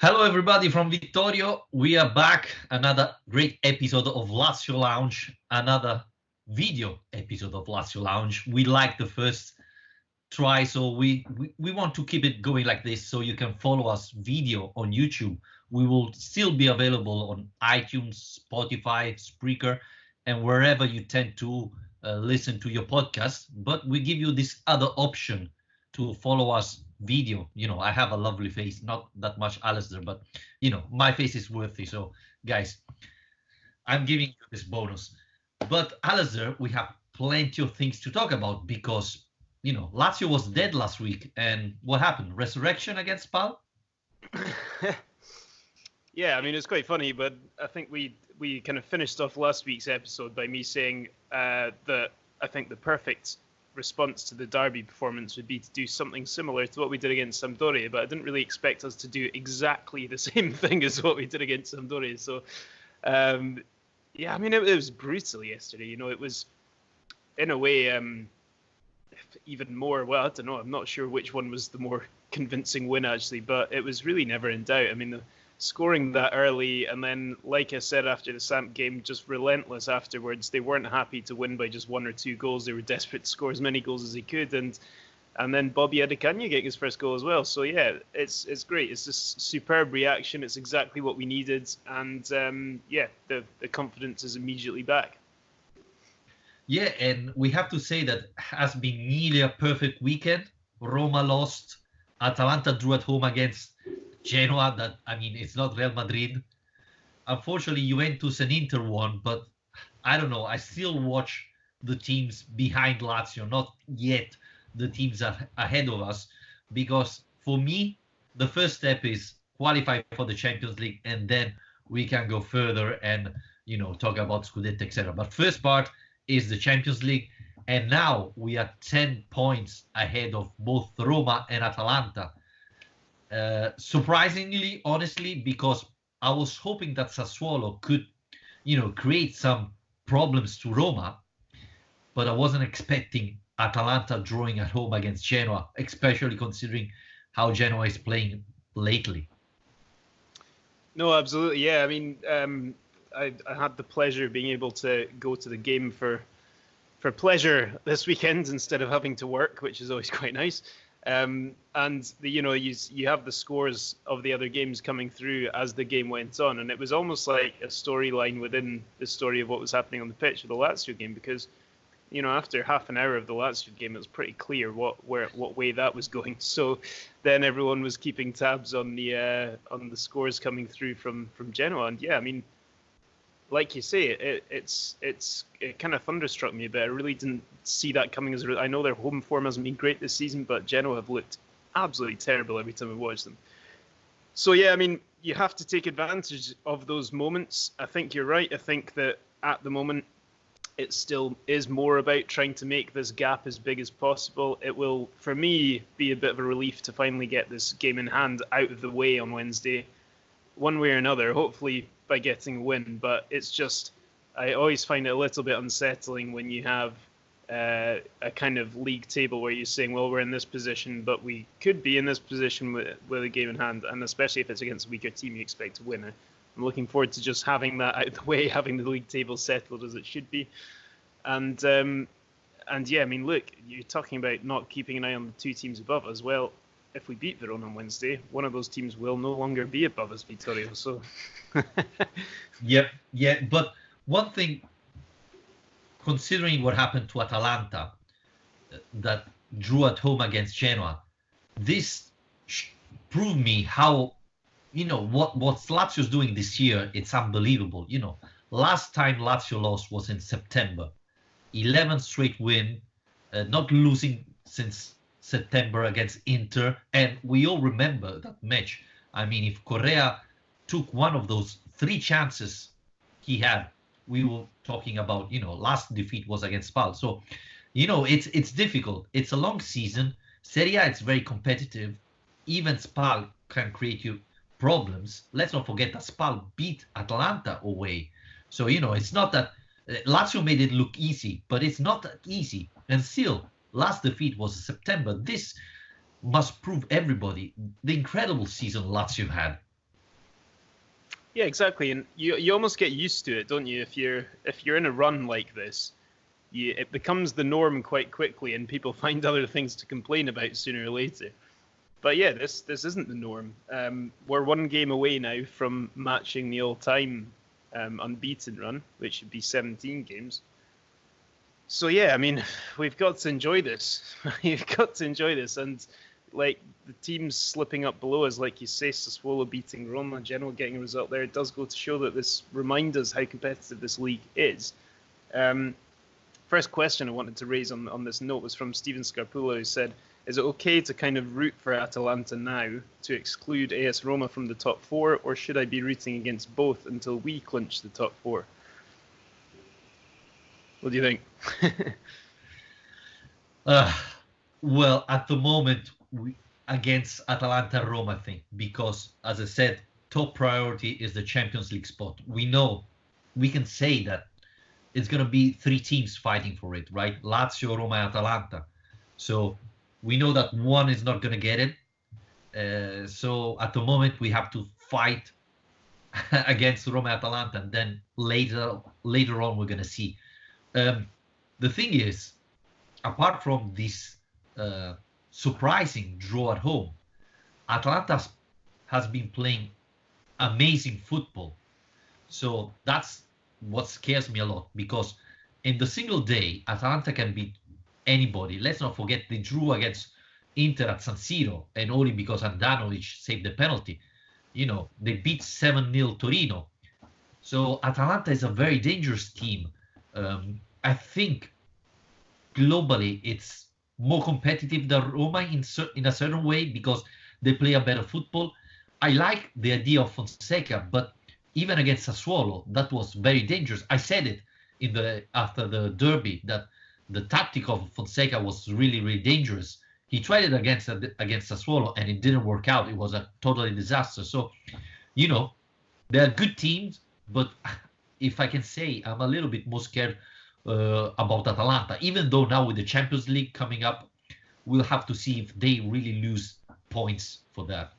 Hello, everybody from Vittorio. We are back. Another great episode of Lazio Lounge. Another video episode of Lazio Lounge. We like the first try, so we want to keep it going like this. So you can follow us video on YouTube. We will still be available on iTunes, Spotify, Spreaker, and wherever you tend to listen to your podcast. But we give you this other option to follow us video. I have a lovely face, not that much Alistair, but my face is worthy. So guys, I'm giving you this bonus. But Alistair, we have plenty of things to talk about because Lazio was dead last week, and what happened? Resurrection against Spal? Yeah, I mean, it's quite funny, but I think we kind of finished off last week's episode by me saying that I think the perfect response to the derby performance would be to do something similar to what we did against Sampdoria, but I didn't really expect us to do exactly the same thing as what we did against Sampdoria. So, yeah, I mean, it was brutal yesterday. It was, in a way, even more, well, I don't know, I'm not sure which one was the more convincing win, actually, but it was really never in doubt. I mean, scoring that early, and then, like I said, after the Samp game, just relentless afterwards. They weren't happy to win by just 1 or 2 goals. They were desperate to score as many goals as they could, and then Bobby Adekanye getting his first goal as well. So yeah, it's great. It's just superb reaction. It's exactly what we needed, and yeah, the confidence is immediately back. Yeah, and we have to say that has been nearly a perfect weekend. Roma lost, Atalanta drew at home against Genoa. That, I mean, it's not Real Madrid. Unfortunately, Juventus and Inter won, but I don't know. I still watch the teams behind Lazio, not yet the teams ahead of us, because for me, the first step is qualify for the Champions League, and then we can go further and talk about Scudetto, etc. But first part is the Champions League, and now we are 10 points ahead of both Roma and Atalanta. Surprisingly, honestly, because I was hoping that Sassuolo could, create some problems to Roma, but I wasn't expecting Atalanta drawing at home against Genoa, especially considering how Genoa is playing lately. No, absolutely, yeah. I mean, I had the pleasure of being able to go to the game for pleasure this weekend instead of having to work, which is always quite nice. And you have the scores of the other games coming through as the game went on, and it was almost like a storyline within the story of what was happening on the pitch of the Lazio game, because after half an hour of the Lazio game, it was pretty clear what way that was going. So then everyone was keeping tabs on the scores coming through from Genoa, and yeah, I mean, like you say, it kind of thunderstruck me a bit. I really didn't see that coming. I know their home form hasn't been great this season, but Genoa have looked absolutely terrible every time I watch them. So yeah, I mean, you have to take advantage of those moments. I think you're right. I think that at the moment, it still is more about trying to make this gap as big as possible. It will, for me, be a bit of a relief to finally get this game in hand out of the way on Wednesday, one way or another, hopefully by getting a win. But it's just, I always find it a little bit unsettling when you have a kind of league table where you're saying, well, we're in this position, but we could be in this position with a game in hand, and especially if it's against a weaker team you expect to win. I'm looking forward to just having that out of the way, having the league table settled as it should be. And yeah, I mean, look, you're talking about not keeping an eye on the 2 teams above us. Well, if we beat Verona on Wednesday, one of those teams will no longer be above us, Vittorio. So, yeah. But one thing, considering what happened to Atalanta, that drew at home against Genoa, this proved me how, what Lazio's doing this year. It's unbelievable. Last time Lazio lost was in September, 11th straight win, not losing since September against Inter, and we all remember that match. I mean, if Correa took one of those 3 chances he had, we were talking about, last defeat was against Spal. So, it's difficult. It's a long season. Serie A, it's very competitive. Even Spal can create you problems. Let's not forget that Spal beat Atalanta away. So, it's not that Lazio made it look easy, but it's not that easy. And still, last defeat was in September. This must prove everybody the incredible season Lazio had. Yeah, exactly, and you almost get used to it, don't you? If you're in a run like this, it becomes the norm quite quickly, and people find other things to complain about sooner or later. But yeah, this isn't the norm. We're one game away now from matching the all-time unbeaten run, which should be 17 games. So yeah, I mean, we've got to enjoy this. We've got to enjoy this, and like the teams slipping up below us, like you say, Sassuolo beating Roma, Genoa getting a result there. It does go to show that this reminds us how competitive this league is. First question I wanted to raise on this note was from Steven Scarpulla, who said, is it okay to kind of root for Atalanta now to exclude AS Roma from the top four, or should I be rooting against both until we clinch the top four? What do you think? Well, at the moment, against Atalanta and Roma, I think, because, as I said, top priority is the Champions League spot. We know, we can say that it's going to be three teams fighting for it, right? Lazio, Roma, and Atalanta. So we know that one is not going to get it. So at the moment, we have to fight against Roma and Atalanta, and then later on, we're going to see. The thing is, apart from this surprising draw at home, Atalanta has been playing amazing football. So that's what scares me a lot, because in the single day, Atalanta can beat anybody. Let's not forget they drew against Inter at San Siro, and only because Andanovic saved the penalty. You know, they beat 7-0 Torino. So Atalanta is a very dangerous team. I think globally it's more competitive than Roma in a certain way, because they play a better football. I like the idea of Fonseca, but even against Sassuolo, that was very dangerous. I said it after the derby that the tactic of Fonseca was really, really dangerous. He tried it against Sassuolo and it didn't work out. It was a totally disaster. So, you know, they're good teams, but if I can say, I'm a little bit more scared about Atalanta, even though now with the Champions League coming up, we'll have to see if they really lose points for that.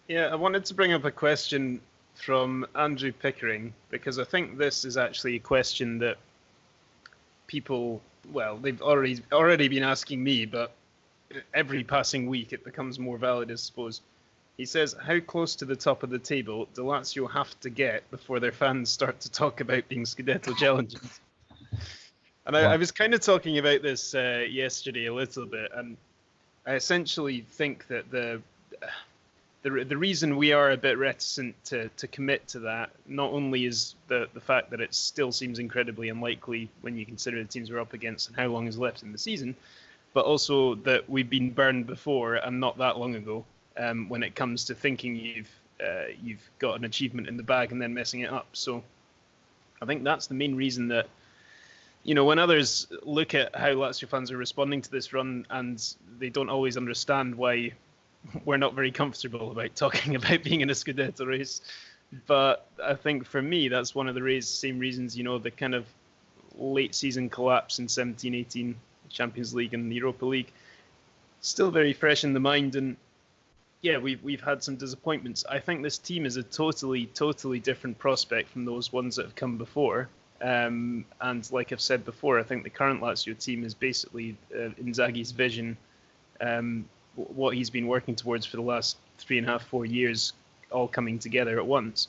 Yeah, I wanted to bring up a question from Andrew Pickering, because I think this is actually a question that people, well, they've already been asking me, but every passing week it becomes more valid, I suppose. He says, how close to the top of the table do Lazio have to get before their fans start to talk about being Scudetto challengers? And I was kind of talking about this yesterday a little bit, and I essentially think that the reason we are a bit reticent to commit to that, not only is the fact that it still seems incredibly unlikely when you consider the teams we're up against and how long is left in the season, but also that we've been burned before and not that long ago, when it comes to thinking you've got an achievement in the bag and then messing it up. So I think that's the main reason that, you know, when others look at how Lazio fans are responding to this run and they don't always understand why we're not very comfortable about talking about being in a Scudetto race. But I think for me, that's one of the same reasons, you know, the kind of late season collapse in 17-18 Champions League and the Europa League, still very fresh in the mind. And yeah, we've had some disappointments. I think this team is a totally different prospect from those ones that have come before. And like I've said before, I think the current Lazio team is basically Inzaghi's vision, what he's been working towards for the last 3.5, 4 years, all coming together at once.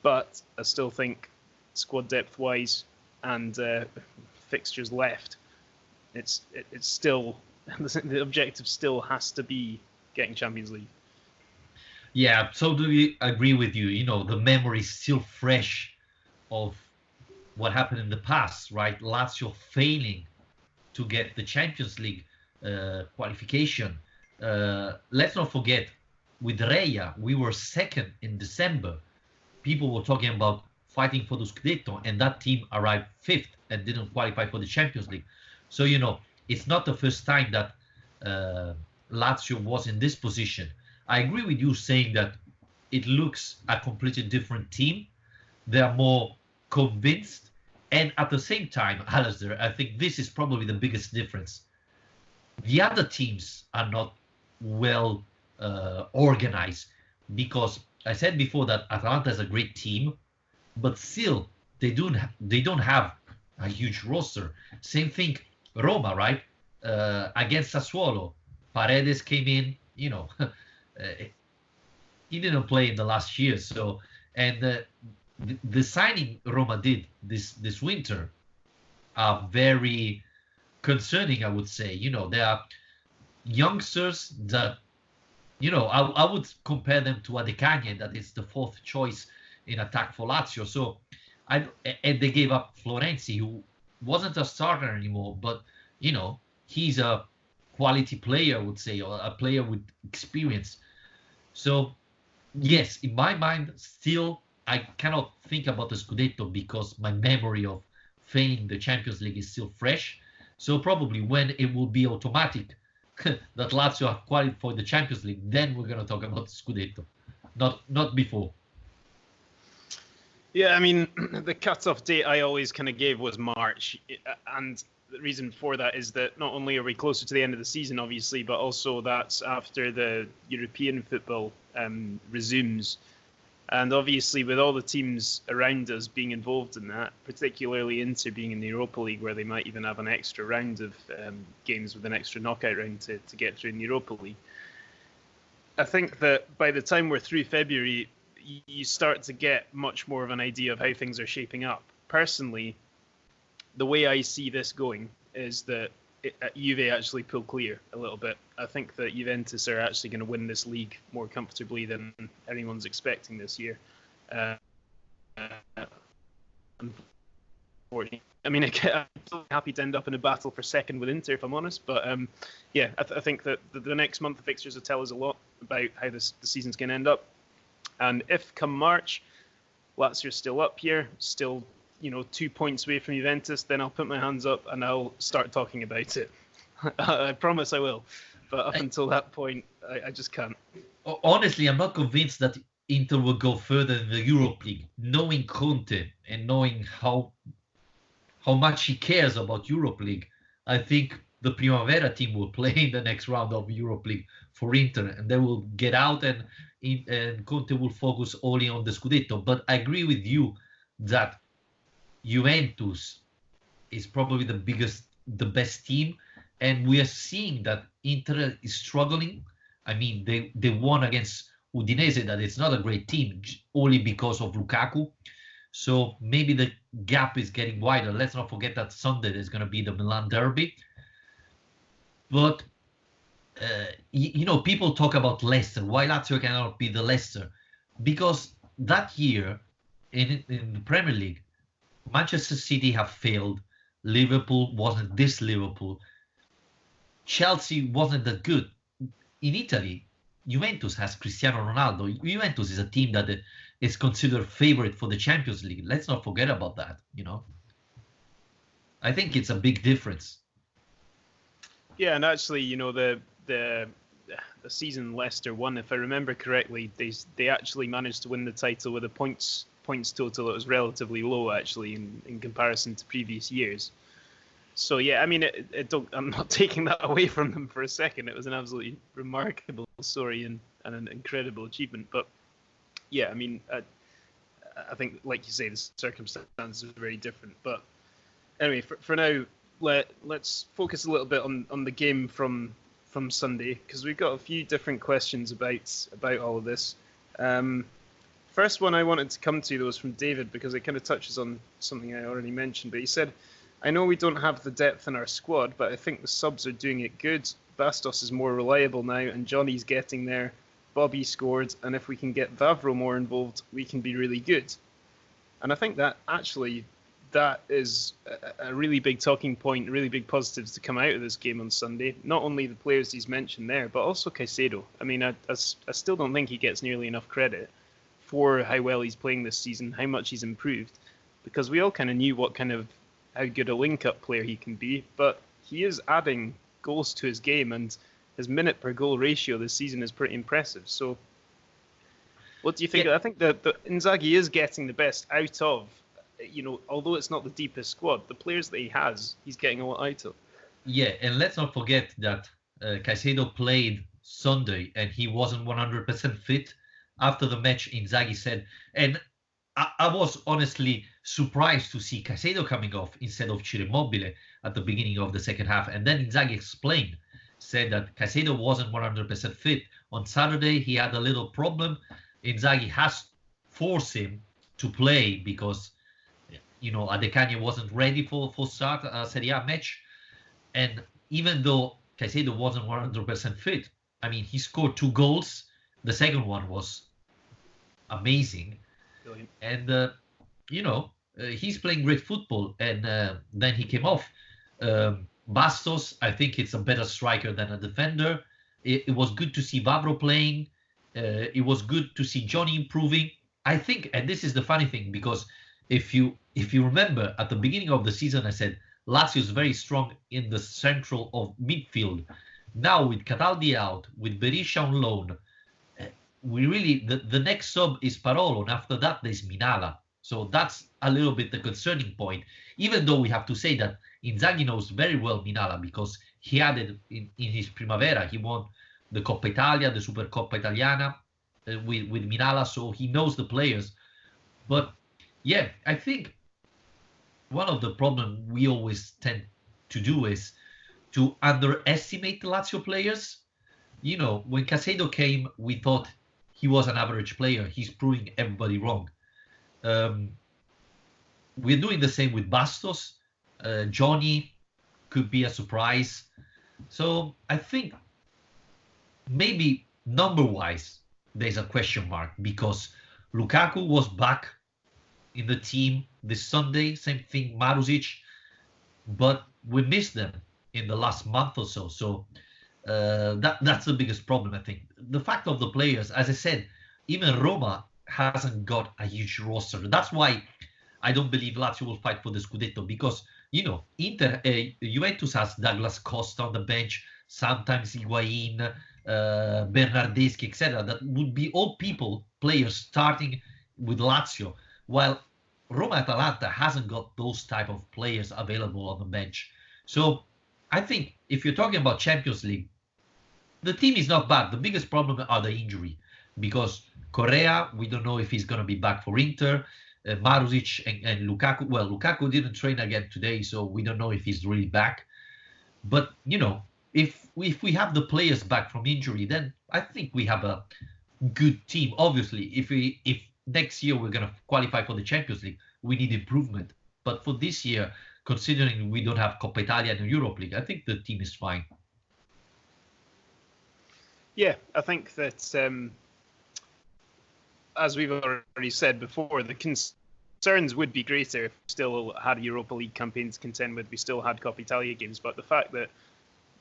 But I still think squad depth wise and fixtures left, it's still the objective still has to be getting Champions League. Yeah, totally agree with you. You know, the memory is still fresh of what happened in the past, right? Lazio failing to get the Champions League qualification. Let's not forget, with Reia, we were second in December. People were talking about fighting for the Scudetto, and that team arrived fifth and didn't qualify for the Champions League. So, you know, it's not the first time that Lazio was in this position. I agree with you saying that it looks a completely different team. They are more convinced. And at the same time, Alistair, I think this is probably the biggest difference. The other teams are not well organized, because I said before that Atalanta is a great team, but still they don't have a huge roster. Same thing, Roma, right? Against Sassuolo, Paredes came in. He didn't play in the last year. So, and the signing Roma did this winter are very concerning, I would say. There are youngsters that, I would compare them to Adekanye, that is the fourth choice in attack for Lazio. So, and they gave up Florenzi, who wasn't a starter anymore, but he's a quality player, I would say, or a player with experience. So, yes, in my mind, still I cannot think about the Scudetto because my memory of failing the Champions League is still fresh. So probably when it will be automatic that Lazio have qualified for the Champions League, then we're going to talk about the Scudetto, not before. Yeah, I mean, the cut-off date I always kind of gave was March, and the reason for that is that not only are we closer to the end of the season, obviously, but also that's after the European football resumes. And obviously, with all the teams around us being involved in that, particularly Inter being in the Europa League, where they might even have an extra round of games with an extra knockout round to get through in the Europa League, I think that by the time we're through February, you start to get much more of an idea of how things are shaping up. Personally, the way I see this going is that Juve actually pull clear a little bit. I think that Juventus are actually going to win this league more comfortably than anyone's expecting this year. Unfortunately, I mean, I'm so happy to end up in a battle for second with Inter, if I'm honest. But yeah, I think that the next month of fixtures will tell us a lot about how the season's going to end up. And if come March, Lazio's still up here, still 2 points away from Juventus, then I'll put my hands up and I'll start talking about it. I promise I will. But up until that point, I just can't. Honestly, I'm not convinced that Inter will go further in the Europa League. Knowing Conte and knowing how much he cares about Europa League, I think the Primavera team will play in the next round of Europa League for Inter, and they will get out and Conte will focus only on the Scudetto. But I agree with you that Juventus is probably the best team, and we are seeing that Inter is struggling. I mean, they won against Udinese, that it's not a great team, only because of Lukaku. So maybe the gap is getting wider. Let's not forget that Sunday there's going to be the Milan derby. But people talk about Leicester. Why Lazio cannot be the Leicester? Because that year in the Premier League, Manchester City have failed. Liverpool wasn't this Liverpool. Chelsea wasn't that good. In Italy, Juventus has Cristiano Ronaldo. Juventus is a team that is considered favorite for the Champions League. Let's not forget about that. I think it's a big difference. Yeah, and actually, the season Leicester won, if I remember correctly, they actually managed to win the title with a points total that was relatively low, actually, in comparison to previous years. So yeah, I mean, I'm not taking that away from them for a second. It was an absolutely remarkable story and an incredible achievement. But yeah, I mean, I think, like you say, the circumstances are very different. But anyway, for now, let's focus a little bit on the game from Sunday, because we've got a few different questions about all of this. First one I wanted to come to, though, was from David, because it kind of touches on something I already mentioned. But he said, I know we don't have the depth in our squad, but I think the subs are doing it good. Bastos is more reliable now, and Johnny's getting there. Bobby scored, and if we can get Vavro more involved, we can be really good. And I think that actually that is a really big talking point, really big positives to come out of this game on Sunday. Not only the players he's mentioned there, but also Caicedo. I mean, I still don't think he gets nearly enough credit for how well he's playing this season, how much he's improved, because we all kind of knew how good a link-up player he can be, but he is adding goals to his game, and his minute per goal ratio this season is pretty impressive. So what do you think? Yeah. I think that Inzaghi is getting the best out of, although it's not the deepest squad, the players that he has, he's getting a lot out of. Yeah, and let's not forget that Caicedo played Sunday and he wasn't 100% fit. after the match, Inzaghi said, and I was honestly surprised to see Caicedo coming off instead of Ciro Immobile at the beginning of the second half. And then Inzaghi explained, said that Caicedo wasn't 100% fit. On Saturday, he had a little problem. Inzaghi has forced him to play because, Adekanye wasn't ready for start a Serie A match. And even though Caicedo wasn't 100% fit, I mean, he scored 2 goals. The second one was amazing. Brilliant. And, he's playing great football. And then he came off. Bastos, I think it's a better striker than a defender. It was good to see Vavro playing. It was good to see Johnny improving. I think, and this is the funny thing, because if you remember at the beginning of the season, I said Lazio is very strong in the central of midfield. Now with Cataldi out, with Berisha on loan, we really the next sub is Parolo, and after that there's Minala. So that's a little bit the concerning point. Even though we have to say that Inzaghi knows very well Minala, because he had it in his Primavera. He won the Coppa Italia, the Supercoppa Italiana with Minala, so he knows the players. But yeah, I think one of the problems we always tend to do is to underestimate the Lazio players. When Caicedo came, we thought he was an average player. He's proving everybody wrong. We're doing the same with Bastos. Johnny could be a surprise. So I think maybe number-wise, there's a question mark, because Lukaku was back in the team this Sunday. Same thing, Marusic. But we missed them in the last month or so. So that's the biggest problem, I think. The fact of the players, as I said, even Roma hasn't got a huge roster. That's why I don't believe Lazio will fight for the Scudetto, because, Juventus has Douglas Costa on the bench, sometimes Higuain, Bernardeschi, etc. That would be all players starting with Lazio, while Roma-Atalanta hasn't got those type of players available on the bench. So I think if you're talking about Champions League, the team is not bad. The biggest problem are the injury, because Correa, we don't know if he's going to be back for Inter. Marusic and Lukaku. Well, Lukaku didn't train again today, so we don't know if he's really back. But, if we have the players back from injury, then I think we have a good team. Obviously, if next year we're going to qualify for the Champions League, we need improvement. But for this year, considering we don't have Coppa Italia and Europa League, I think the team is fine. Yeah, I think that, as we've already said before, the concerns would be greater if we still had Europa League campaigns to contend with, we still had Coppa Italia games. But the fact that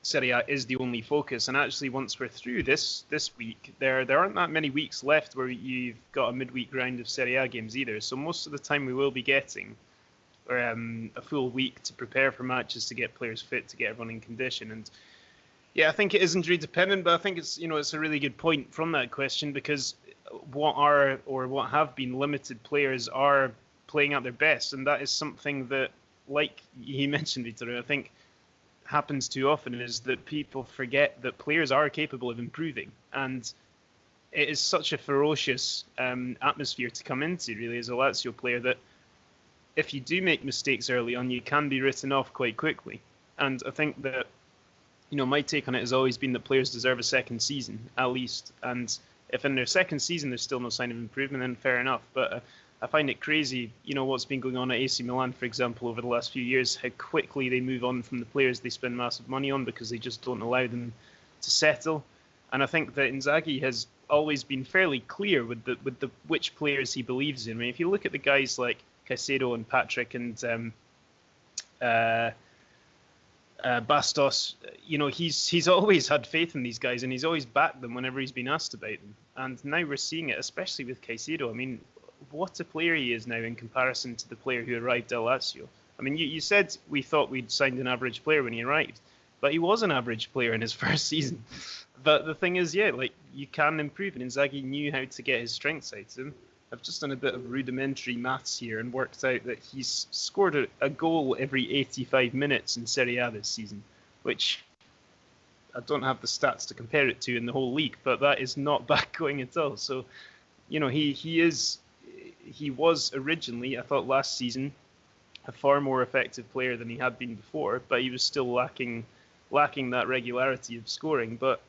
Serie A is the only focus, and actually once we're through this week, there aren't that many weeks left where you've got a midweek round of Serie A games either. So most of the time we will be getting a full week to prepare for matches, to get players fit, to get everyone in condition. And yeah, I think it is injury dependent, but I think it's a really good point from that question, because what have been limited players are playing at their best, and that is something that, like you mentioned, Vitor, I think happens too often, is that people forget that players are capable of improving, and it is such a ferocious atmosphere to come into, really, as a Lazio player, that if you do make mistakes early on, you can be written off quite quickly. And I think that, my take on it has always been that players deserve a second season, at least, and if in their second season there's still no sign of improvement, then fair enough. But I find it crazy, what's been going on at AC Milan, for example, over the last few years, how quickly they move on from the players they spend massive money on because they just don't allow them to settle. And I think that Inzaghi has always been fairly clear with the which players he believes in. I mean, if you look at the guys like Caicedo and Patrick and Bastos, he's always had faith in these guys, and he's always backed them whenever he's been asked about them. And now we're seeing it, especially with Caicedo. I mean, what a player he is now in comparison to the player who arrived at Lazio. I mean, you said we thought we'd signed an average player when he arrived, but he was an average player in his first season. But the thing is, you can improve, and Inzaghi knew how to get his strengths out of him. I've just done a bit of rudimentary maths here and worked out that he's scored a goal every 85 minutes in Serie A this season, which I don't have the stats to compare it to in the whole league, but that is not bad going at all. So he was originally, I thought last season, a far more effective player than he had been before, but he was still lacking that regularity of scoring. But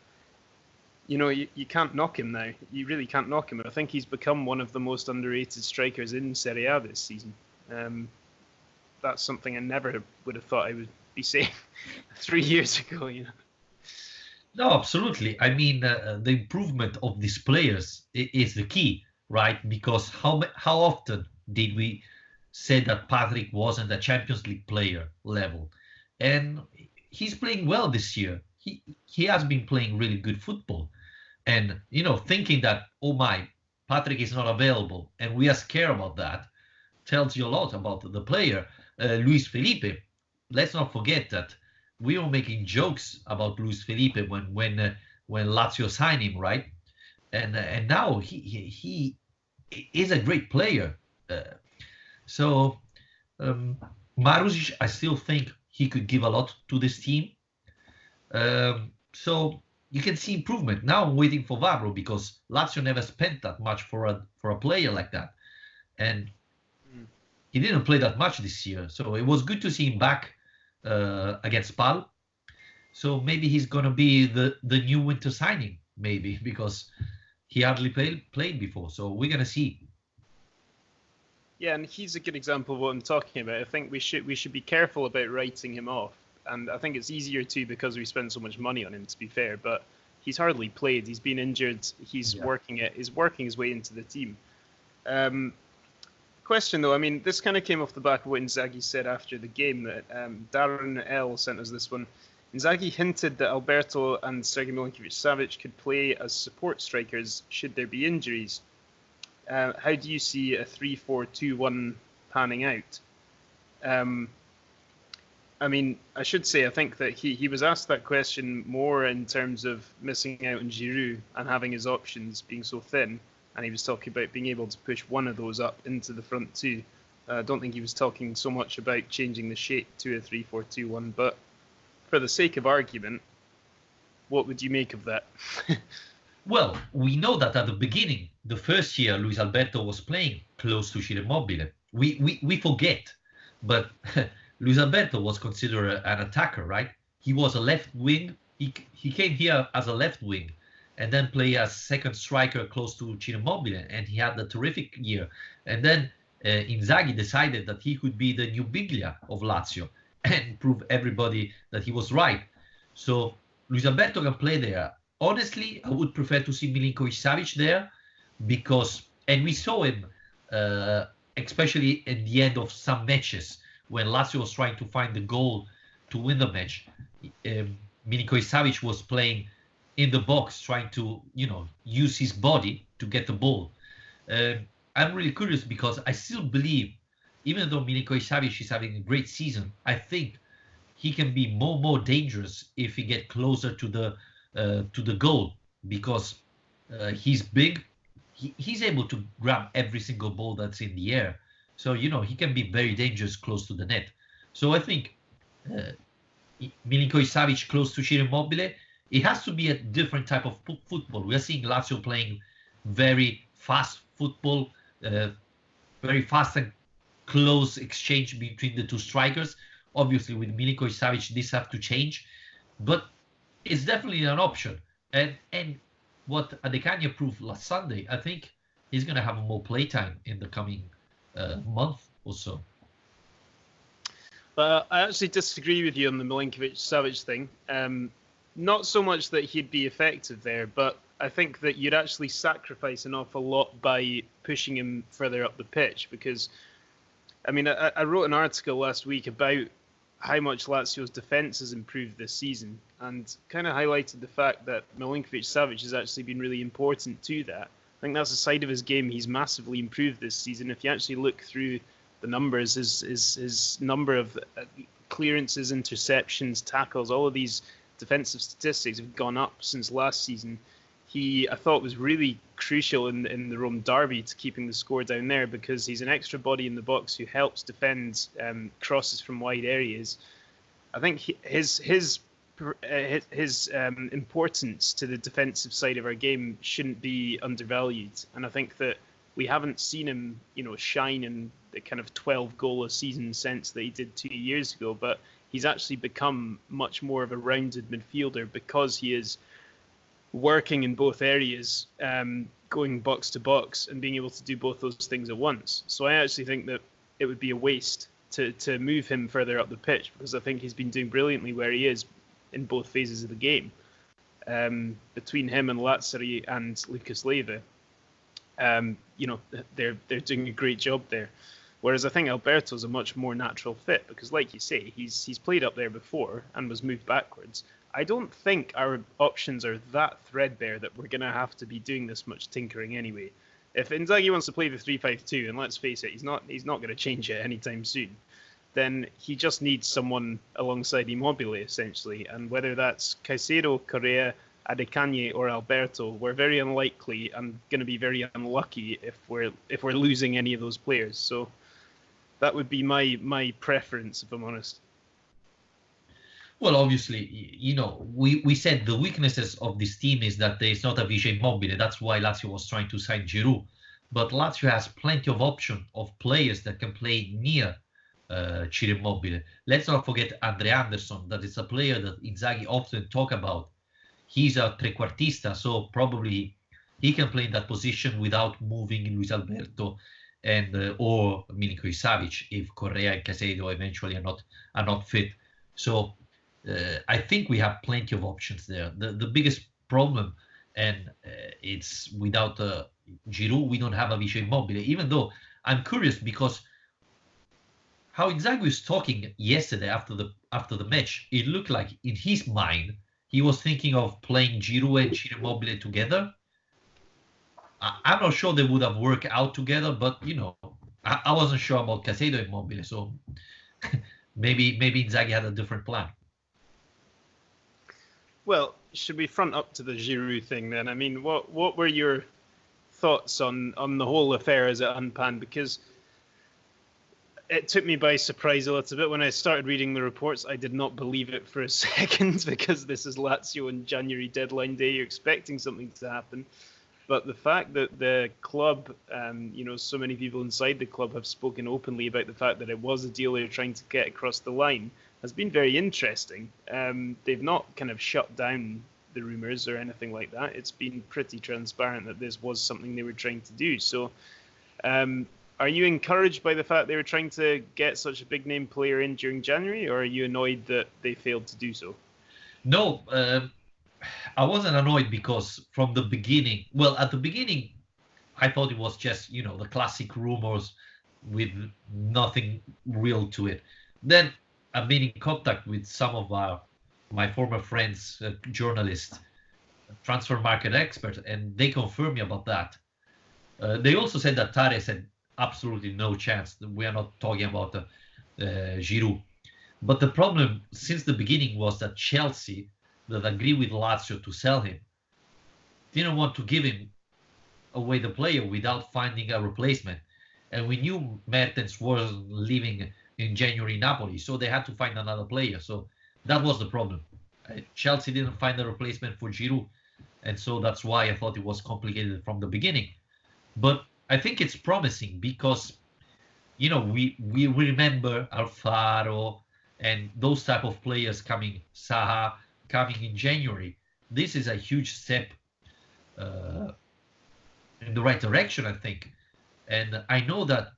you can't knock him now. You really can't knock him. I think he's become one of the most underrated strikers in Serie A this season. That's something I never would have thought I would be saying 3 years ago. No, absolutely. I mean, the improvement of these players is the key, right? Because how often did we say that Patrick wasn't a Champions League player level? And he's playing well this year. He has been playing really good football. And, thinking that, oh my, Patrick is not available and we are scared about that tells you a lot about the player. Luis Felipe, let's not forget that we were making jokes about Luis Felipe when Lazio signed him, right? And now he is a great player. So Marusic, I still think he could give a lot to this team. So you can see improvement. Now I'm waiting for Vavro because Lazio never spent that much for a player like that, and he didn't play that much this year. So it was good to see him back against Spal. So maybe he's gonna be the new winter signing, maybe, because he hardly played before. So we're gonna see. Yeah, and he's a good example of what I'm talking about. I think we should be careful about writing him off. And I think it's easier too because we spent so much money on him, to be fair. But he's hardly played. He's been injured. He's working his way into the team. Question though, I mean, this kind of came off the back of what Inzaghi said after the game. That Darren L sent us this one. Inzaghi hinted that Alberto and Sergej Milinkovic-Savic could play as support strikers should there be injuries. How do you see a 3-4-2-1 panning out? I mean, I should say, I think that he was asked that question more in terms of missing out on Giroud and having his options being so thin. And he was talking about being able to push one of those up into the front two. I don't think he was talking so much about changing the shape to a 3-4-2-1. But for the sake of argument, what would you make of that? Well, we know that at the beginning, the first year, Luis Alberto was playing close to Ciro Immobile. We forget, but Luis Alberto was considered an attacker, right? He was a left wing. He came here as a left wing and then play as second striker close to Ciro Immobile, and he had a terrific year. And then Inzaghi decided that he could be the new Biglia of Lazio and prove everybody that he was right. So Luis Alberto can play there. Honestly, I would prefer to see Milinkovic-Savic there and we saw him, especially at the end of some matches, when Lazio was trying to find the goal to win the match. Milinkovic-Savic was playing in the box, trying to, use his body to get the ball. I'm really curious because I still believe, even though Milinkovic-Savic is having a great season, I think he can be more dangerous if he gets closer to the goal, because he's big. He's able to grab every single ball that's in the air. So, he can be very dangerous close to the net. So I think Milinkovic-Savic close to Ciro Immobile, it has to be a different type of football. We are seeing Lazio playing very fast football, very fast and close exchange between the two strikers. Obviously, with Milinkovic-Savic, this have to change. But it's definitely an option. And what Adekanye proved last Sunday, I think he's going to have more playtime in the coming month or so. I actually disagree with you on the Milinkovic-Savic thing. Not so much that he'd be effective there, but I think that you'd actually sacrifice an awful lot by pushing him further up the pitch. Because, I mean, I wrote an article last week about how much Lazio's defence has improved this season, and kind of highlighted the fact that Milinkovic-Savic has actually been really important to that. I think that's a side of his game he's massively improved this season. If you actually look through the numbers, his number of clearances, interceptions, tackles, all of these defensive statistics have gone up since last season. I thought, was really crucial in the Rome derby to keeping the score down there, because he's an extra body in the box who helps defend crosses from wide areas. I think his his importance to the defensive side of our game shouldn't be undervalued. And I think that we haven't seen him, shine in the kind of 12 goal a season sense that he did 2 years ago. But he's actually become much more of a rounded midfielder because he is working in both areas, going box to box and being able to do both those things at once. So I actually think that it would be a waste to move him further up the pitch, because I think he's been doing brilliantly where he is in both phases of the game. Between him and Lazzari and Lucas Leiva, they're doing a great job there. Whereas I think Alberto's a much more natural fit, because like you say, he's played up there before and was moved backwards. I don't think our options are that threadbare that we're going to have to be doing this much tinkering anyway. If Inzaghi wants to play the 3-5-2, and let's face it, he's not going to change it anytime soon, then he just needs someone alongside Immobile, essentially. And whether that's Caicedo, Correa, Adekanye or Alberto, we're very unlikely and going to be very unlucky if we're losing any of those players. So that would be my preference, if I'm honest. Well, obviously, we said the weaknesses of this team is that there is not a Vice Immobile. That's why Lazio was trying to sign Giroud. But Lazio has plenty of options of players that can play near Ciro Immobile. Let's not forget Andre Anderson. That is a player that Inzaghi often talk about. He's a trequartista, so probably he can play in that position without moving Luis Alberto and or Milinkovic Savic if Correa and Caicedo eventually are not fit. So I think we have plenty of options there. The biggest problem, and it's without Giroud, we don't have a Vice Immobile. Even though I'm curious because how Inzaghi was talking yesterday after the match, it looked like in his mind he was thinking of playing Giroud and Ciro Immobile together. I'm not sure they would have worked out together, but I wasn't sure about Caicedo Immobile, so maybe Inzaghi had a different plan. Well, should we front up to the Giroud thing then? I mean, what were your thoughts on the whole affair as it unpanned? Because it took me by surprise a little bit when I started reading the reports. I did not believe it for a second, because this is Lazio on January deadline day. You're expecting something to happen. But the fact that the club, so many people inside the club have spoken openly about the fact that it was a deal they're trying to get across the line has been very interesting. They've not kind of shut down the rumours or anything like that. It's been pretty transparent that this was something they were trying to do. So are you encouraged by the fact they were trying to get such a big name player in during January, or are you annoyed that they failed to do so? No, I wasn't annoyed because from the beginning, at the beginning, I thought it was just, the classic rumors with nothing real to it. Then I've been in contact with some of my former friends, journalists, transfer market experts, and they confirmed me about that. They also said that Tavares had absolutely no chance. We are not talking about Giroud. But the problem since the beginning was that Chelsea, that agreed with Lazio to sell him, didn't want to give him away the player without finding a replacement. And we knew Mertens was leaving in January Napoli, so they had to find another player. So that was the problem. Chelsea didn't find a replacement for Giroud, and so that's why I thought it was complicated from the beginning. But I think it's promising because, we remember Alfaro and those type of players coming, Saha, coming in January. This is a huge step in the right direction, I think. And I know that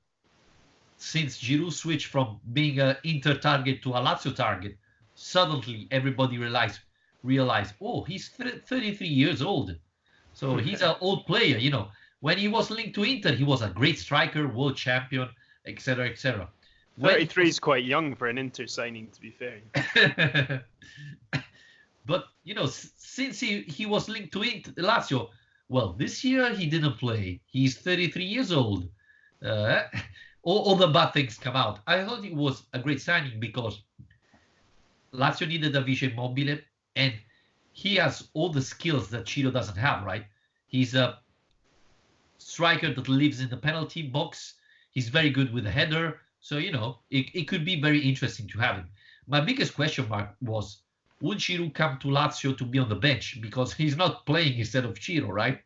since Giroud switched from being an Inter target to a Lazio target, suddenly everybody realized, oh, he's 33 years old. So he's an old player, When he was linked to Inter, he was a great striker, world champion, etc., etc. 33 is quite young for an Inter signing, to be fair. But, since he was linked to Lazio, this year he didn't play. He's 33 years old. All the bad things come out. I thought it was a great signing because Lazio needed a Vice Immobile, and he has all the skills that Ciro doesn't have, right? He's a striker that lives in the penalty box. He's very good with a header. So, it could be very interesting to have him. My biggest question mark was, would Giroud come to Lazio to be on the bench? Because he's not playing instead of Ciro, right?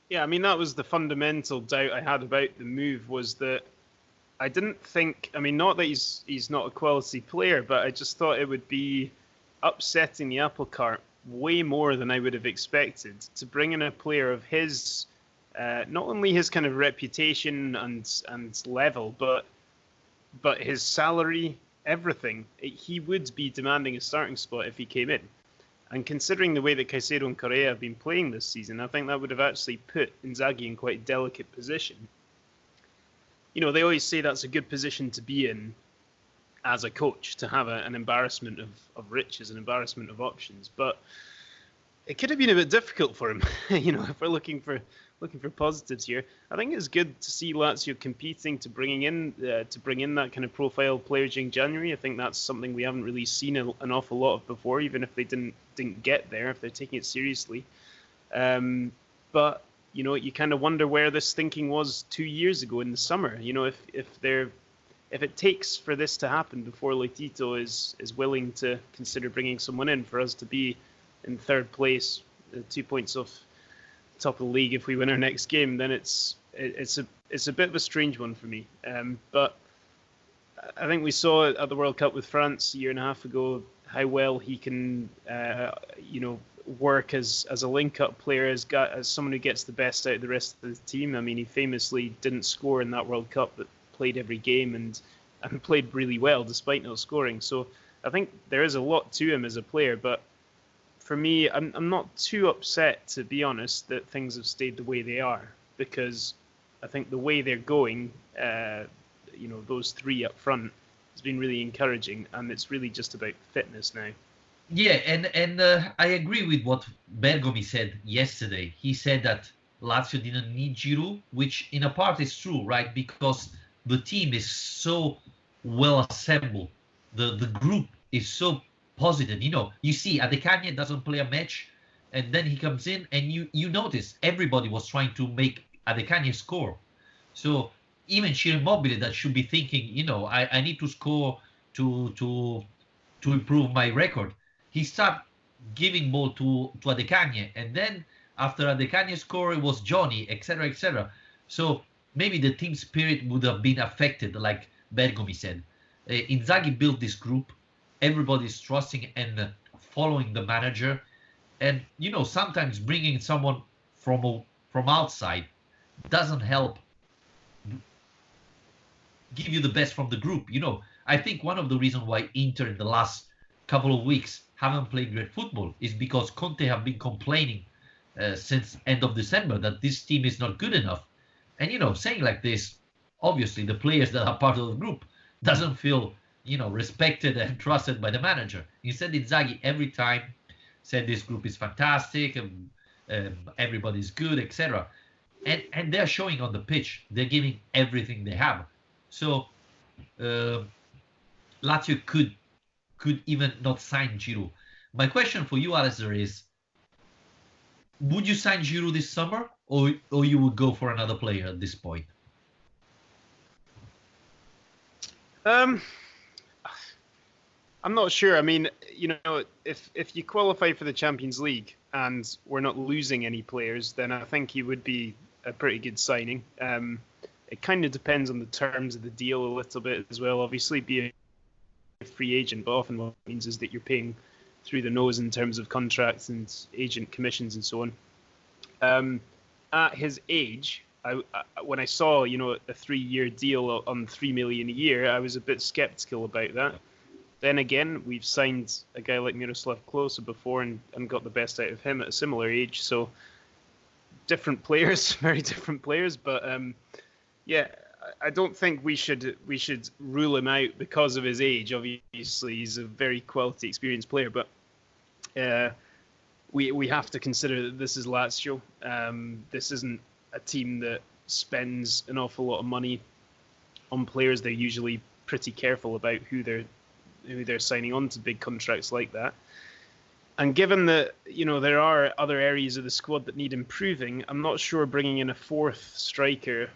Yeah, I mean, that was the fundamental doubt I had about the move, was that I didn't think, I mean, not that he's not a quality player, but I just thought it would be upsetting the apple cart way more than I would have expected to bring in a player of his, not only his kind of reputation and level, but his salary, everything. He would be demanding a starting spot if he came in. And considering the way that Caicedo and Correa have been playing this season, I think that would have actually put Inzaghi in quite a delicate position. You know, they always say that's a good position to be in as a coach, to have an embarrassment of riches, an embarrassment of options. But it could have been a bit difficult for him. You know, if we're looking for positives here, I think it's good to see Lazio competing to bring in that kind of profile player during January. I think that's something we haven't really seen an awful lot of before, even if they didn't get there, if they're taking it seriously. But you know, you kind of wonder where this thinking was 2 years ago in the summer. You know, if it takes for this to happen before Leitito is willing to consider bringing someone in for us to be in third place, 2 points off top of the league if we win our next game, then it's a bit of a strange one for me. But I think we saw at the World Cup with France a year and a half ago how well he can, work as a link-up player, as someone who gets the best out of the rest of the team. I mean, he famously didn't score in that World Cup, but played every game and played really well despite not scoring. So I think there is a lot to him as a player, but for me, I'm not too upset, to be honest, that things have stayed the way they are, because I think the way they're going, those three up front, has been really encouraging, and it's really just about fitness now. Yeah, and I agree with what Bergomi said yesterday. He said that Lazio didn't need Giroud, which in a part is true, right? Because the team is so well assembled. The group is so positive. You know, you see Adekanye doesn't play a match, and then he comes in, and you notice everybody was trying to make Adekanye score. So even Ciro Immobile, that should be thinking, you know, I need to score to improve my record. He started giving ball to Adekanye, and then after Adekanye score, it was Johnny, etc., etc. So maybe the team spirit would have been affected, like Bergomi said. Inzaghi built this group. Everybody's trusting and following the manager, and you know, sometimes bringing someone from outside doesn't help give you the best from the group. You know, I think one of the reasons why Inter in the last couple of weeks haven't played great football is because Conte have been complaining since end of December that this team is not good enough. And you know, saying like this, obviously the players that are part of the group doesn't feel, you know, respected and trusted by the manager. Instead, Inzaghi every time said this group is fantastic and everybody's good, etc. And they're showing on the pitch. They're giving everything they have. So Lazio could even not sign Giroud. My question for you, Alistair, is: would you sign Giroud this summer, or you would go for another player at this point? I'm not sure. I mean, you know, if you qualify for the Champions League and we're not losing any players, then I think he would be a pretty good signing. It kind of depends on the terms of the deal a little bit as well. Obviously, be a free agent, but often what it means is that you're paying through the nose in terms of contracts and agent commissions and so on. At his age, when I saw, you know, a 3-year deal on $3 million a year, I was a bit skeptical about that. Then again, we've signed a guy like Miroslav Klose before and got the best out of him at a similar age. So different players, very different players. But yeah, I don't think we should rule him out because of his age. Obviously, he's a very quality, experienced player, but we have to consider that this is Lazio. This isn't a team that spends an awful lot of money on players. They're usually pretty careful about who they're signing on to big contracts like that. And given that, you know, there are other areas of the squad that need improving, I'm not sure bringing in a fourth striker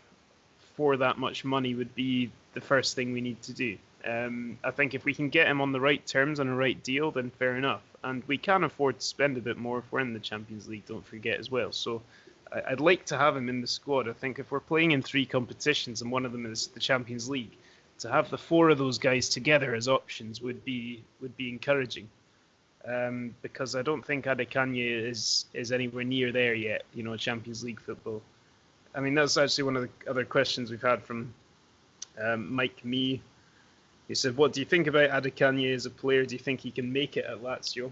for that much money would be the first thing we need to do. I think if we can get him on the right terms and a right deal, then fair enough. And we can afford to spend a bit more if we're in the Champions League, don't forget as well. So I'd like to have him in the squad. I think if we're playing in 3 competitions and one of them is the Champions League, to have the 4 of those guys together as options would be encouraging. Because I don't think Adekanye is anywhere near there yet, Champions League football. I mean, that's actually one of the other questions we've had from Mike Mee. He said, what do you think about Adekanye as a player? Do you think he can make it at Lazio?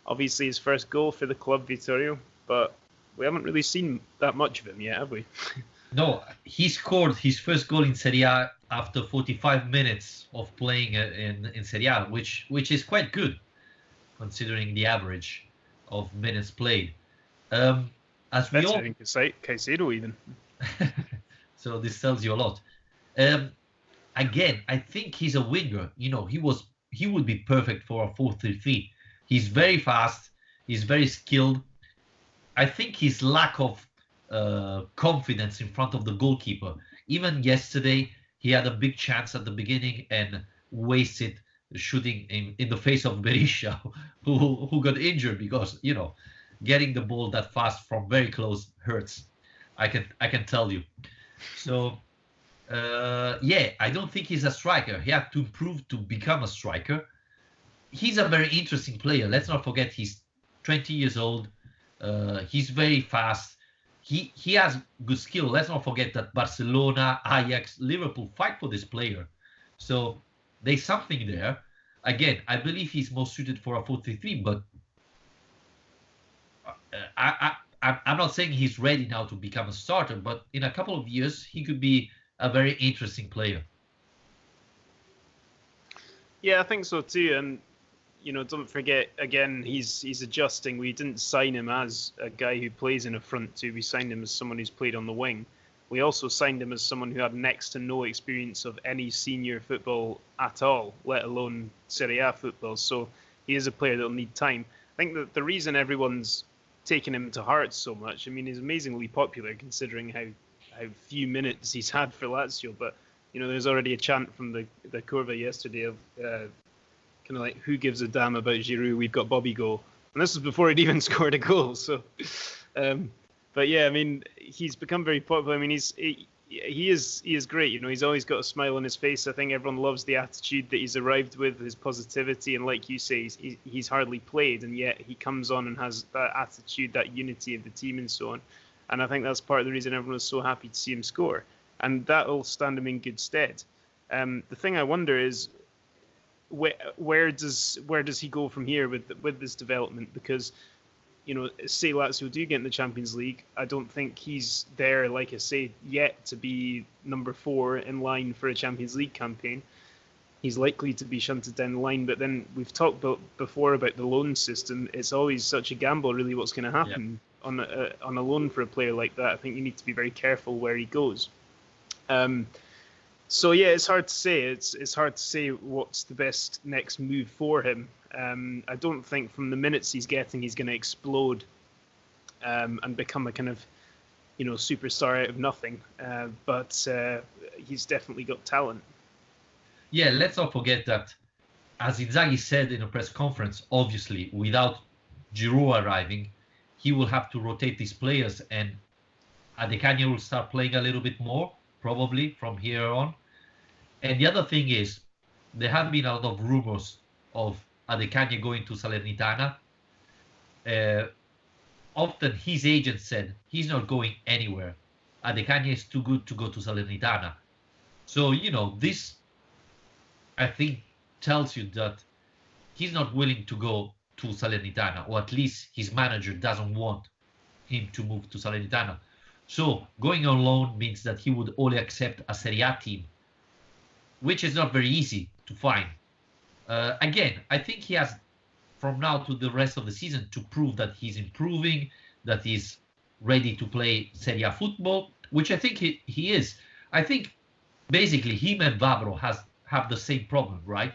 Obviously, his first goal for the club, Vittorio, but we haven't really seen that much of him yet, have we? No, he scored his first goal in Serie A after 45 minutes of playing in Serie A, which is quite good, considering the average of minutes played. As we Better all than Caicedo even. So this tells you a lot. Again, I think he's a winger. He would be perfect for a 4-3-3. He's very fast. He's very skilled. I think his lack of confidence in front of the goalkeeper. Even yesterday, he had a big chance at the beginning and wasted shooting in the face of Berisha, who got injured because getting the ball that fast from very close hurts. I can tell you. So. I don't think he's a striker. He had to improve to become a striker. He's a very interesting player. Let's not forget he's 20 years old. He's very fast. He has good skill. Let's not forget that Barcelona, Ajax, Liverpool fight for this player. So there's something there. Again, I believe he's more suited for a 4-3-3, but I'm not saying he's ready now to become a starter, but in a couple of years, he could be a very interesting player. Yeah, I think so too. And don't forget again, he's adjusting. We didn't sign him as a guy who plays in a front two. We signed him as someone who's played on the wing. We also signed him as someone who had next to no experience of any senior football at all, let alone Serie A football. So he is a player that'll need time. I think that the reason everyone's taken him to heart so much, I mean, he's amazingly popular considering how few minutes he's had for Lazio, but there's already a chant from the Curva yesterday of kind of like, who gives a damn about Giroud? We've got Bobby goal, and this is before he'd even scored a goal. So, but yeah, I mean, he's become very popular. I mean, he is great. He's always got a smile on his face. I think everyone loves the attitude that he's arrived with, his positivity, and like you say, he's hardly played, and yet he comes on and has that attitude, that unity of the team, and so on. And I think that's part of the reason everyone was so happy to see him score. And that'll stand him in good stead. The thing I wonder is, where does he go from here with this development? Because, say Lazio do get in the Champions League, I don't think he's there, like I say, yet to be number 4 in line for a Champions League campaign. He's likely to be shunted down the line. But then we've talked before about the loan system. It's always such a gamble, really, what's going to happen. Yeah. On a loan for a player like that. I think you need to be very careful where he goes. So yeah, it's hard to say. It's hard to say what's the best next move for him. I don't think from the minutes he's getting, he's going to explode and become a kind of superstar out of nothing. But he's definitely got talent. Yeah, let's not forget that, as Inzaghi said in a press conference, obviously without Giroud arriving, he will have to rotate these players, and Adekanye will start playing a little bit more, probably, from here on. And the other thing is, there have been a lot of rumors of Adekanye going to Salernitana. Often his agent said he's not going anywhere. Adekanye is too good to go to Salernitana. So, this, I think, tells you that he's not willing to go to Salernitana, or at least his manager doesn't want him to move to Salernitana. So going on loan means that he would only accept a Serie A team, which is not very easy to find. Again, I think he has, from now to the rest of the season, to prove that he's improving, that he's ready to play Serie A football, which I think he is. I think basically him and Vavro have the same problem, right?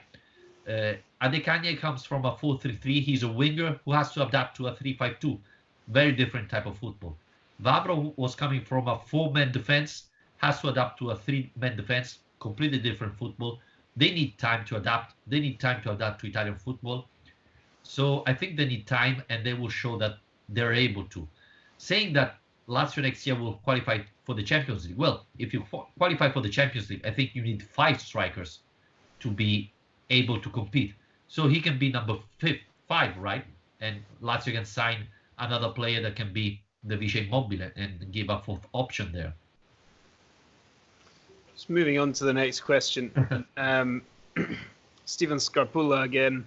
Adekanye comes from a 4-3-3. He's a winger who has to adapt to a 3-5-2. Very different type of football. Vavro was coming from a 4-man defense, has to adapt to a 3-man defense. Completely different football. They need time to adapt. They need time to adapt to Italian football. So I think they need time, and they will show that they're able to. Saying that Lazio next year will qualify for the Champions League. Well, if you qualify for the Champions League, I think you need 5 strikers to be able to compete. So he can be number 5, right? And Lazio can sign another player that can be the Vice Immobile and give a fourth option there. Just moving on to the next question. Steven Scarpulla again.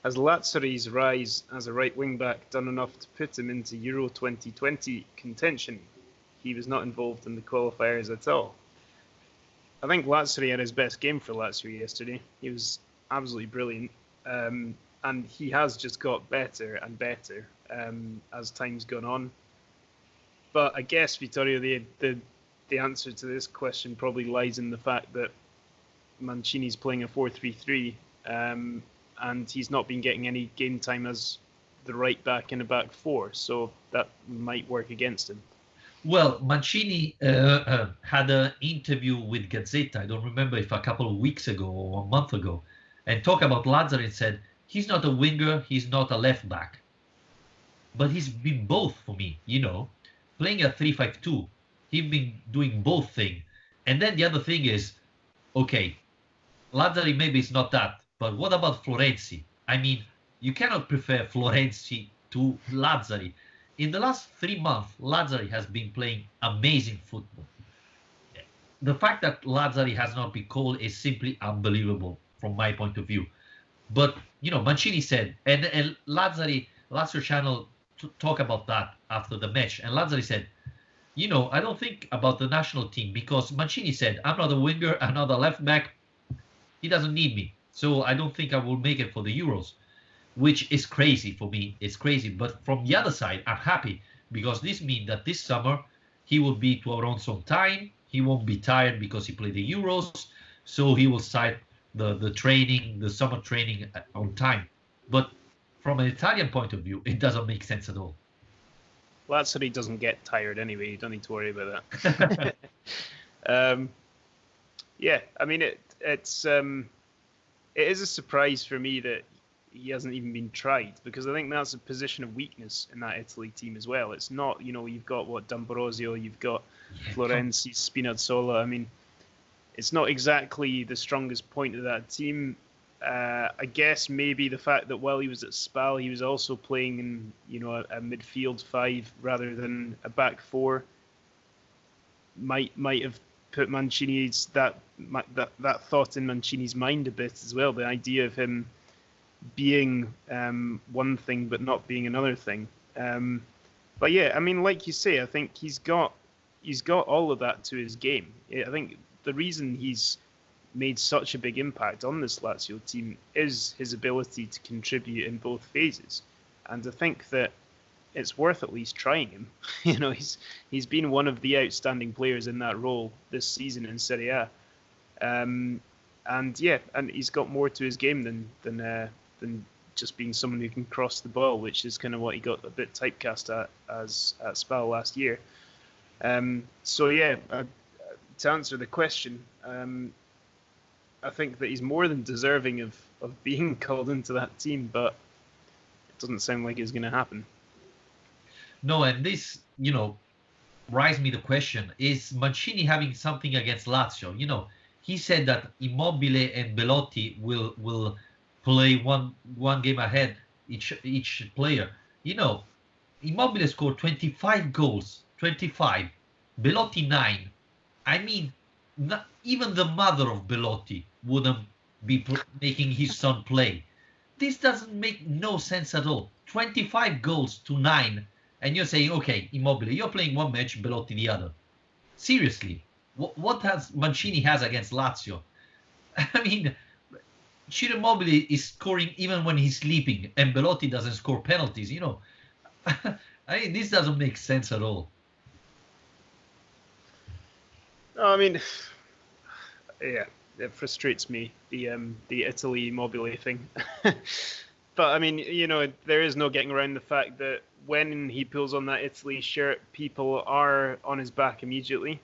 Has Lazzari's rise as a right wing-back done enough to put him into Euro 2020 contention? He was not involved in the qualifiers at all. I think Lazzari had his best game for Lazio yesterday. He was absolutely brilliant. And he has just got better and better as time's gone on. But I guess, Vittorio, the answer to this question probably lies in the fact that Mancini's playing a 4-3-3, and he's not been getting any game time as the right back in a back four, so that might work against him. Well, Mancini had an interview with Gazzetta, I don't remember if a couple of weeks ago or a month ago, and talked about Lazzari and said, he's not a winger, he's not a left back. But he's been both for me, playing a 3-5-2. He's been doing both things. And then the other thing is, okay, Lazzari maybe is not that, but what about Florenzi? I mean, you cannot prefer Florenzi to Lazzari. In the last 3 months, Lazzari has been playing amazing football. The fact that Lazzari has not been called is simply unbelievable from my point of view. But, Mancini said, and Lazzari, Lazio channel talk about that after the match, and Lazzari said, I don't think about the national team because Mancini said, I'm not a winger, I'm not a left back. He doesn't need me. So I don't think I will make it for the Euros, which is crazy for me. It's crazy. But from the other side, I'm happy because this means that this summer he will be to our own on time. He won't be tired because he played the Euros. So he will start the training, the summer training on time. But from an Italian point of view, it doesn't make sense at all. Lazzari doesn't get tired anyway. You don't need to worry about that. Yeah, I mean, it is a surprise for me that he hasn't even been tried because I think that's a position of weakness in that Italy team as well. It's not, you've got D'Ambrosio, you've got Florenzi, Spinazzola. I mean, it's not exactly the strongest point of that team. I guess maybe the fact that while he was at Spal, he was also playing in, a midfield 5 rather than a back 4 might have put Mancini's that thought in Mancini's mind a bit as well. The idea of him being one thing but not being another thing. But yeah, I mean, like you say, I think he's got all of that to his game. I think the reason he's made such a big impact on this Lazio team is his ability to contribute in both phases, and I think that it's worth at least trying him. He's been one of the outstanding players in that role this season in Serie A, and he's got more to his game than just being someone who can cross the ball, which is kind of what he got a bit typecast at Spal last year. To answer the question, I think that he's more than deserving of being called into that team, but it doesn't sound like it's going to happen. No, and this, raises me the question, is Mancini having something against Lazio? He said that Immobile and Belotti will play one game ahead, each player. Immobile scored 25 goals, 25. Belotti 9. I mean, even the mother of Belotti wouldn't be making his son play. This doesn't make no sense at all. 25 goals to 9. And you're saying, okay, Immobile, you're playing one match, Belotti the other. Seriously, what has Mancini has against Lazio? I mean, Ciro Immobile is scoring even when he's sleeping, and Belotti doesn't score penalties. I mean, this doesn't make sense at all. No, I mean, yeah, it frustrates me, the Italy Immobile thing. But I mean, there is no getting around the fact that when he pulls on that Italy shirt, people are on his back immediately.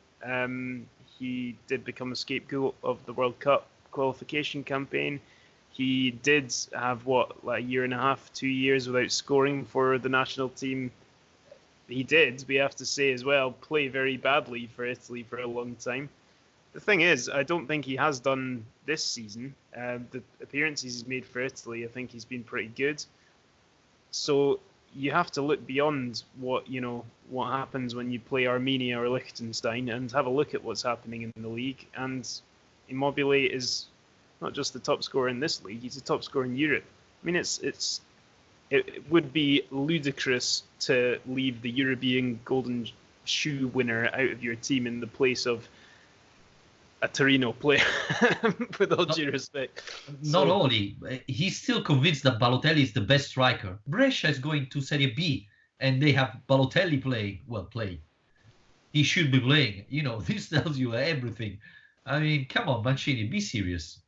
He did become a scapegoat of the World Cup qualification campaign. He did have, like a year and a half, 2 years without scoring for the national team. He did, we have to say as well, play very badly for Italy for a long time. The thing is, I don't think he has done this season. The appearances he's made for Italy, I think he's been pretty good. So you have to look beyond what happens when you play Armenia or Liechtenstein and have a look at what's happening in the league. And Immobile is not just the top scorer in this league; he's the top scorer in Europe. I mean, it would be ludicrous to leave the European Golden Shoe winner out of your team in the place of a Torino player, with all due respect. Not only, he's still convinced that Balotelli is the best striker. Brescia is going to Serie B, and they have Balotelli playing. He should be playing. This tells you everything. I mean, come on, Mancini, be serious.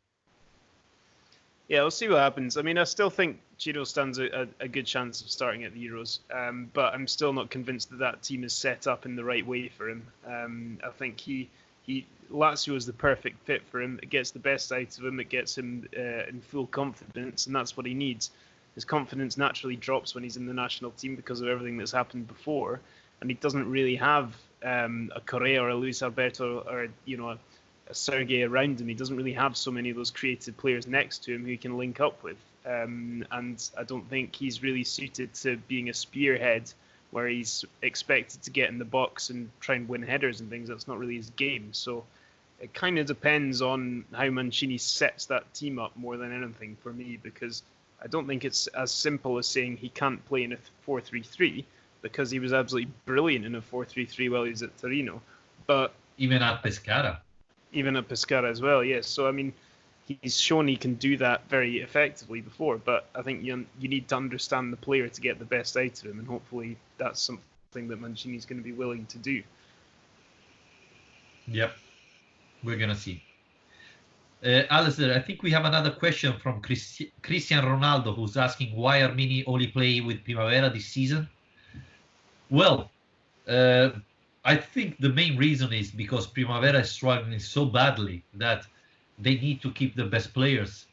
Yeah, we'll see what happens. I mean, I still think Ciro stands a good chance of starting at the Euros, but I'm still not convinced that team is set up in the right way for him. I think Lazio is the perfect fit for him. It gets the best out of him. It gets him in full confidence, and that's what he needs. His confidence naturally drops when he's in the national team because of everything that's happened before, and he doesn't really have a Correa or a Luis Alberto or a Sergei around him. He doesn't really have so many of those creative players next to him who he can link up with, and I don't think he's really suited to being a spearhead where he's expected to get in the box and try and win headers and things. That's not really his game. So it kind of depends on how Mancini sets that team up more than anything for me, because I don't think it's as simple as saying he can't play in a 4-3-3, because he was absolutely brilliant in a 4-3-3 while he was at Torino. But even at Pescara as well, yes. So, I mean, he's shown he can do that very effectively before, but I think you need to understand the player to get the best out of him, and hopefully that's something that Mancini's going to be willing to do. Yep, we're going to see. Alistair, I think we have another question from Cristian Ronaldo, who's asking why Armini only play with Primavera this season. Well, I think the main reason is because Primavera is struggling so badly that they need to keep the best players.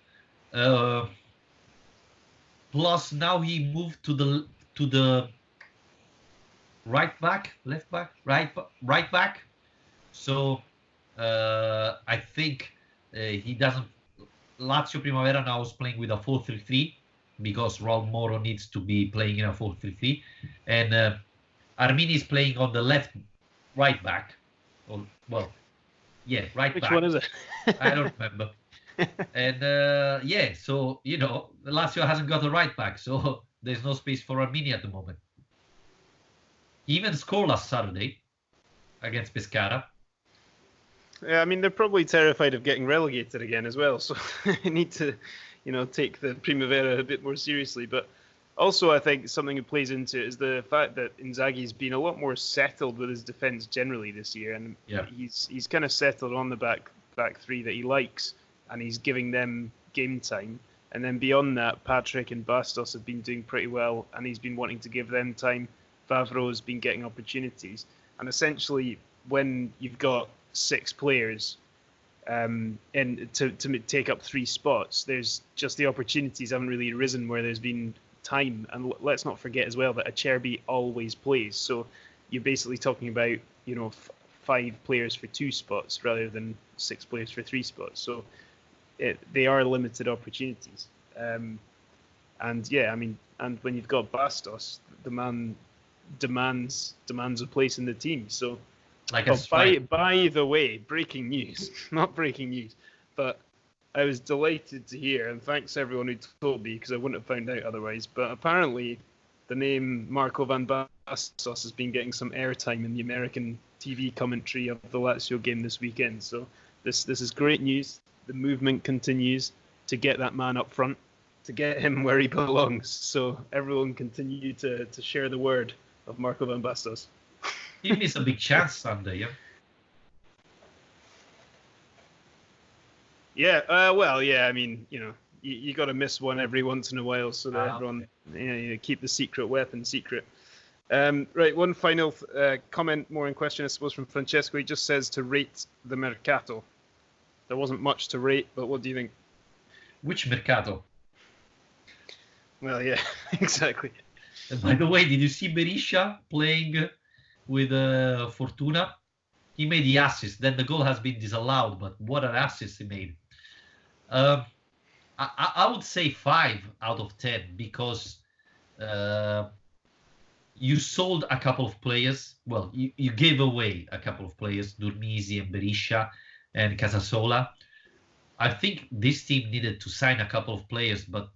Plus, now he moved to the right back. So I think he doesn't. Lazio Primavera now is playing with a 4-3-3 because Raul Moro needs to be playing in a 4-3-3, and Armini is playing on the right back. Right back. Which one is it? I don't remember. And so Lazio hasn't got a right back, so there's no space for Armini at the moment. He even scored last Saturday against Pescara. Yeah, I mean, they're probably terrified of getting relegated again as well, so they need to, take the Primavera a bit more seriously. But also, I think something that plays into it is the fact that Inzaghi's been a lot more settled with his defence generally this year, and he's kind of settled on the back three that he likes, and he's giving them game time. And then beyond that, Patrick and Bastos have been doing pretty well, and he's been wanting to give them time. Vavro's been getting opportunities, and essentially, when you've got 6 players and to take up 3 spots, there's just the opportunities haven't really arisen where there's been time. And let's not forget as well that Acerbi always plays, so you're basically talking about 5 players for 2 spots rather than 6 players for 3 spots. So they are limited opportunities. And when you've got Bastos, the man demands a place in the team. So by the way, breaking news, not breaking news, but I was delighted to hear, and thanks everyone who told me, because I wouldn't have found out otherwise, but apparently the name Marco van Bastos has been getting some airtime in the American TV commentary of the Lazio game this weekend. So this is great news. The movement continues to get that man up front, to get him where he belongs. So everyone continue to share the word of Marco van Bastos. He missed a big chance Sunday, yeah? Yeah, I mean, you got to miss one every once in a while so that everyone keep the secret weapon secret. Right, one final comment, more in question, I suppose, from Francesco. He just says to rate the Mercato. there wasn't much to rate, but what do you think? Which Mercato? Well, yeah, exactly. And by the way, did you see Berisha playing with Fortuna? He made the assist. Then the goal has been disallowed, but what an assist he made. I would say 5 out of 10 because you sold a couple of players. Well, you gave away a couple of players, Durmisi and Berisha and Casasola. I think this team needed to sign a couple of players, but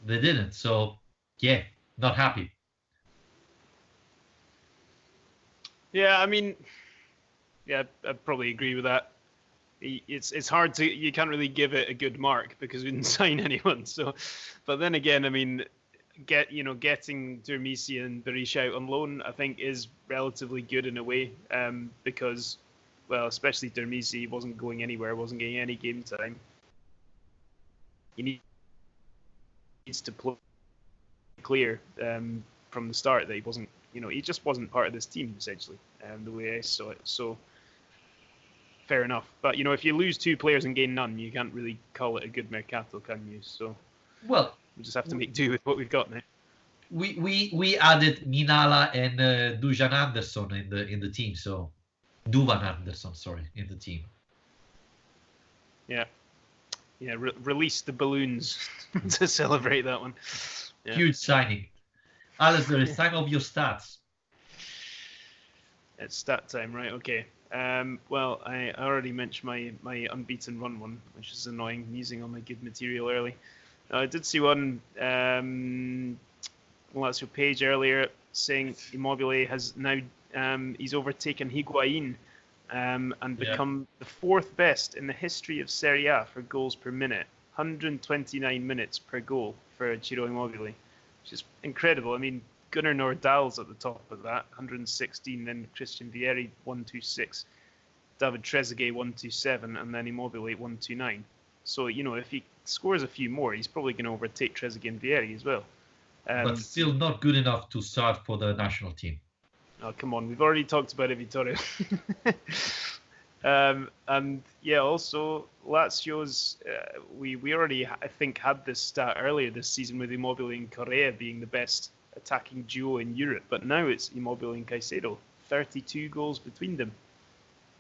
they didn't. So, yeah, not happy. Yeah, I mean, yeah, I'd probably agree with that. It's hard to, you can't really give it a good mark because we didn't sign anyone. So, but then again, I mean, getting Durmisi and Berisha out on loan, I think is relatively good in a way, because, well, especially Durmisi wasn't going anywhere, wasn't getting any game time. He needs to play clear from the start that he wasn't, he just wasn't part of this team essentially, the way I saw it. So fair enough. But if you lose 2 players and gain none, you can't really call it a good mercato, can you? So well, we just have to make do with what we've got now. We added Minala and Dujan Anderson in the team. So Duvan Anderson, sorry, in the team. Yeah. Release the balloons to celebrate that one. Yeah. Huge signing. Alistair, it's time of your stats. It's stat time, right? Okay. Well, I already mentioned my unbeaten run one, which is annoying, using all my good material early. I did see one Lazio page earlier saying Immobile has now he's overtaken Higuain and become the 4th best in the history of Serie A for goals per minute. 129 minutes per goal for Ciro Immobile, which is incredible. I mean, Gunnar Nordal's at the top of that, 116, then Christian Vieri, 126, David Trezeguet, 127, and then Immobile, 129. So, if he scores a few more, he's probably going to overtake Trezeguet and Vieri as well. But still not good enough to start for the national team. Oh, come on. We've already talked about it, Vittorio. And yeah, also Lazio's, we already, I think, had this stat earlier this season with Immobile and Correa being the best attacking duo in Europe. But now it's Immobile and Caicedo, 32 goals between them.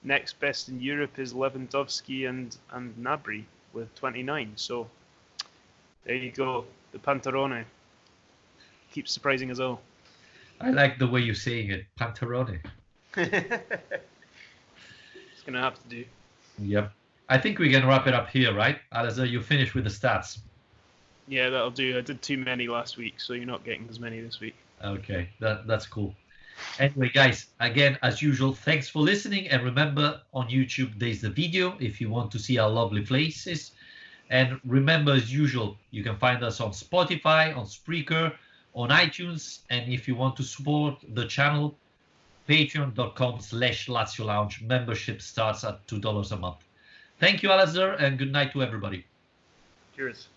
Next best in Europe is Lewandowski and Gnabry with 29. So there you go. The Pantalone keeps surprising us all. I like the way you're saying it, Pantalone. It's going to have to do. Yep. I think we can wrap it up here, right? Alistair, you finished with the stats. Yeah, that'll do. I did too many last week, so you're not getting as many this week. Okay, that's cool. Anyway, guys, again, as usual, thanks for listening. And remember, on YouTube, there's the video if you want to see our lovely faces. And remember, as usual, you can find us on Spotify, on Spreaker, on iTunes. And if you want to support the channel, patreon.com/Lazio Lounge. Membership starts at $2 a month. Thank you, Alistair, and good night to everybody. Cheers.